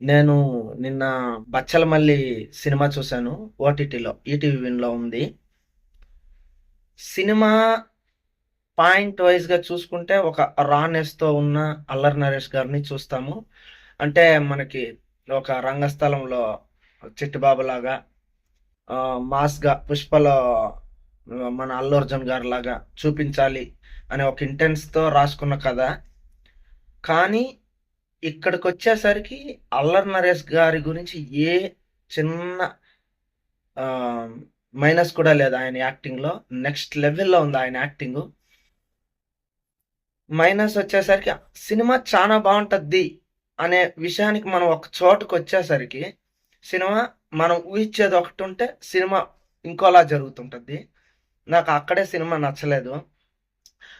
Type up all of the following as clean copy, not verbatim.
నేను నిన్న 'బచ్చలమల్లి' సినిమా చూశాను ఓటీటీలో. ఈటీవీ విన్‌లో ఉంది. సినిమా పాయింట్ వైస్‌గా చూసుకుంటే ఒక రానెస్‌తో ఉన్న అల్లరి నరేష్ గారిని చూస్తాము. అంటే మనకి ఒక రంగస్థలంలో చిట్టిబాబులాగా, మాస్‌గా 'పుష్పలో' మన అల్లు అర్జున్ గారిలాగా చూపించాలి అనే ఒక ఇంటెన్స్‌తో రాసుకున్న కథ. కానీ ఇక్కడికొచ్చేసరికి అల్లరి నరేష్ గారి గురించి ఏ చిన్న మైనస్ కూడా లేదు ఆయన యాక్టింగ్‌లో. నెక్స్ట్ లెవెల్‌లో ఉంది ఆయన యాక్టింగు. మైనస్ వచ్చేసరికి సినిమా చానా బావుంటద్ది అనే విషయానికి మనం ఒక చోటుకొచ్చేసరికి, సినిమా మనం ఊహిచ్చేది ఒకటుంటే, సినిమా ఇంకోలా జరుగుతుంటది. నాకు అక్కడే సినిమా నచ్చలేదు.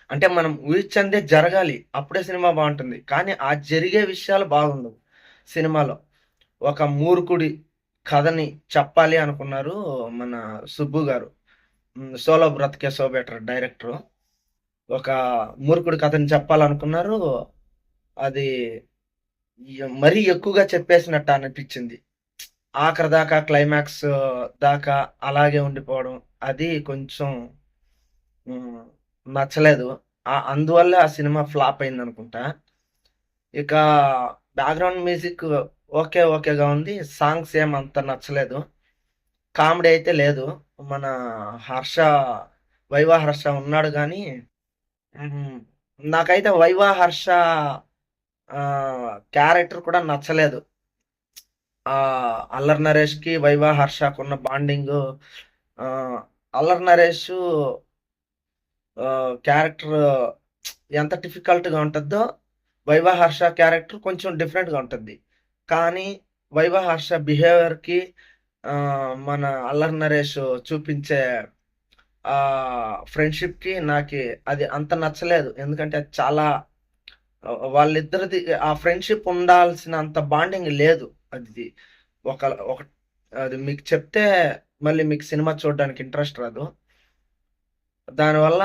అంటే మనం ఊహించిందే జరగాలి. అప్పుడే సినిమా బావుంటుంది. కానీ ఆ జరిగే విషయాలు బాగుండవు సినిమాలో. ఒక మూర్ఖుడి కథని చెప్పాలి అనుకున్నారు మన 'సుబ్బు' గారు. 'సోలో బ్రతుకే సో బెటర్' డైరెక్టరు. ఒక మూర్ఖుడి కథని చెప్పాలనుకున్నారు. అది మరీ ఎక్కువగా చెప్పేసినట్టు అనిపిచ్చింది. ఆఖరి దాకా క్లైమాక్స్ దాకా అలాగే ఉండిపోవడం. అది కొంచెం హ్మ్. నచ్చలేదు. అందువల్లే ఆ సినిమా ఫ్లాప్ అయిందనుకుంటా. ఇక బ్యాక్‌గ్రౌండ్ మ్యూజిక్ ఓకేగా ఉంది. సాంగ్స్ ఏమంత నచ్చలేదు. కామెడీ అయితే లేదు. మన హర్ష, వైవా హర్ష ఉన్నాడు గానీ, హ్మ్. నాకైతే వైవా హర్ష క్యారెక్టర్ కూడా నచ్చలేదు. అల్లరి నరేష్‌కి, వైవా హర్షకున్న బాండింగు, అల్లరి నరేషు క్యారెక్టర్ ఎంత డిఫికల్ట్‌గా ఉంటద్దో, వైవా హర్ష క్యారెక్టర్ కొంచెం డిఫరెంట్‌గా ఉంటది. కానీ వైవా హర్ష బిహేవియర్‌కి, మన అల్లరి నరేష్ చూపించే ఫ్రెండ్‌షిప్‌కి నాకి అది అంత నచ్చలేదు. ఎందుకంటే అది చాలా వాళ్ళిద్దరిది ఆ ఫ్రెండ్‌షిప్ ఉండాల్సినంత బాండింగ్ లేదు. అది ఒక ఒక అది మీకు చెప్తే మళ్ళీ మీకు సినిమా చూడడానికి ఇంట్రెస్ట్ రాదు. దానివల్ల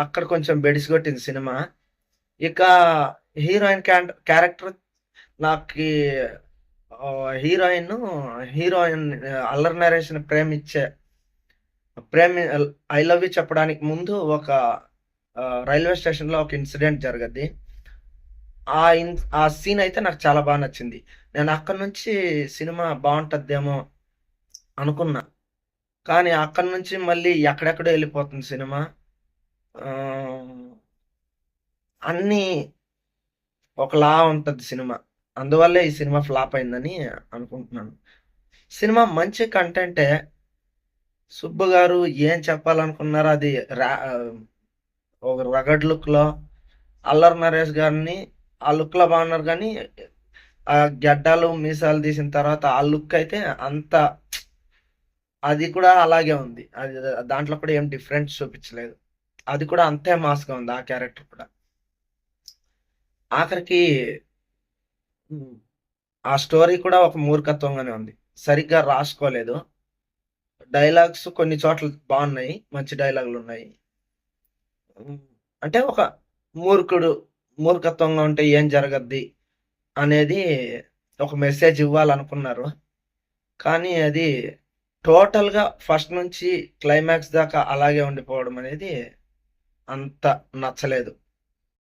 అక్కడ కొంచెం బెడిసి సినిమా. ఇక హీరోయిన్ క్యారెక్టర్ నాకీ హీరోయిన్ అల్లరి నరేష్‌ని ప్రేమించే ప్రేమి 'ఐ లవ్ యూ' చెప్పడానికి ముందు ఒక రైల్వే స్టేషన్‌లో ఒక ఇన్సిడెంట్ జరగద్ది. ఆ సీన్ అయితే నాకు చాలా నచ్చింది. నేను అక్కడి నుంచి సినిమా బావుంటద్దేమో అనుకున్నా. కానీ అక్కడి నుంచి మళ్ళీ ఎక్కడెక్కడో ఎళ్ళిపోతుంది సినిమా. ఆహ్, అన్నీ ఒకలా ఉంటది సినిమా. అందువల్లే ఈ సినిమా ఫ్లాప్ అయిందని అనుకుంటున్నాను. సినిమా మంచి కంటెంటే. 'సుబ్బు' గారు ఏం చెప్పాలనుకున్నారో అది ఒక రగడ్ లుక్‌లో, అల్లరి నరేష్ గారిని ఆ లుక్‌లో బాగున్నారు గానీ, గెడ్డాలు, మీసాలు తీసిన తర్వాత ఆ లుక్ అయితే అంత అది కూడా అలాగే ఉంది. అది దాంట్లో కూడా ఏం డిఫరెన్స్ చూపించలేదు. అది కూడా అంతే మాస్‌గా ఉంది ఆ క్యారెక్టర్ కూడా. ఆఖరికి హ్మ్. ఆ స్టోరీ కూడా ఒక మూర్ఖత్వంగానే ఉంది. సరిగ్గా రాసుకోలేదు. డైలాగ్స్ కొన్ని చోట్ల బావున్నాయి. మంచి డైలాగులున్నాయి. హ్మ్. అంటే ఒక మూర్ఖుడు, మూర్ఖత్వంగా ఉంటే ఏం జరగద్ది అనేది ఒక మెసేజ్ ఇవ్వాలనుకున్నారు. కానీ అది టోటల్‌గా ఫస్ట్ నుంచి క్లైమాక్స్ దాకా అలాగే ఉండిపోవడం అనేది అంత నచ్చలేదు.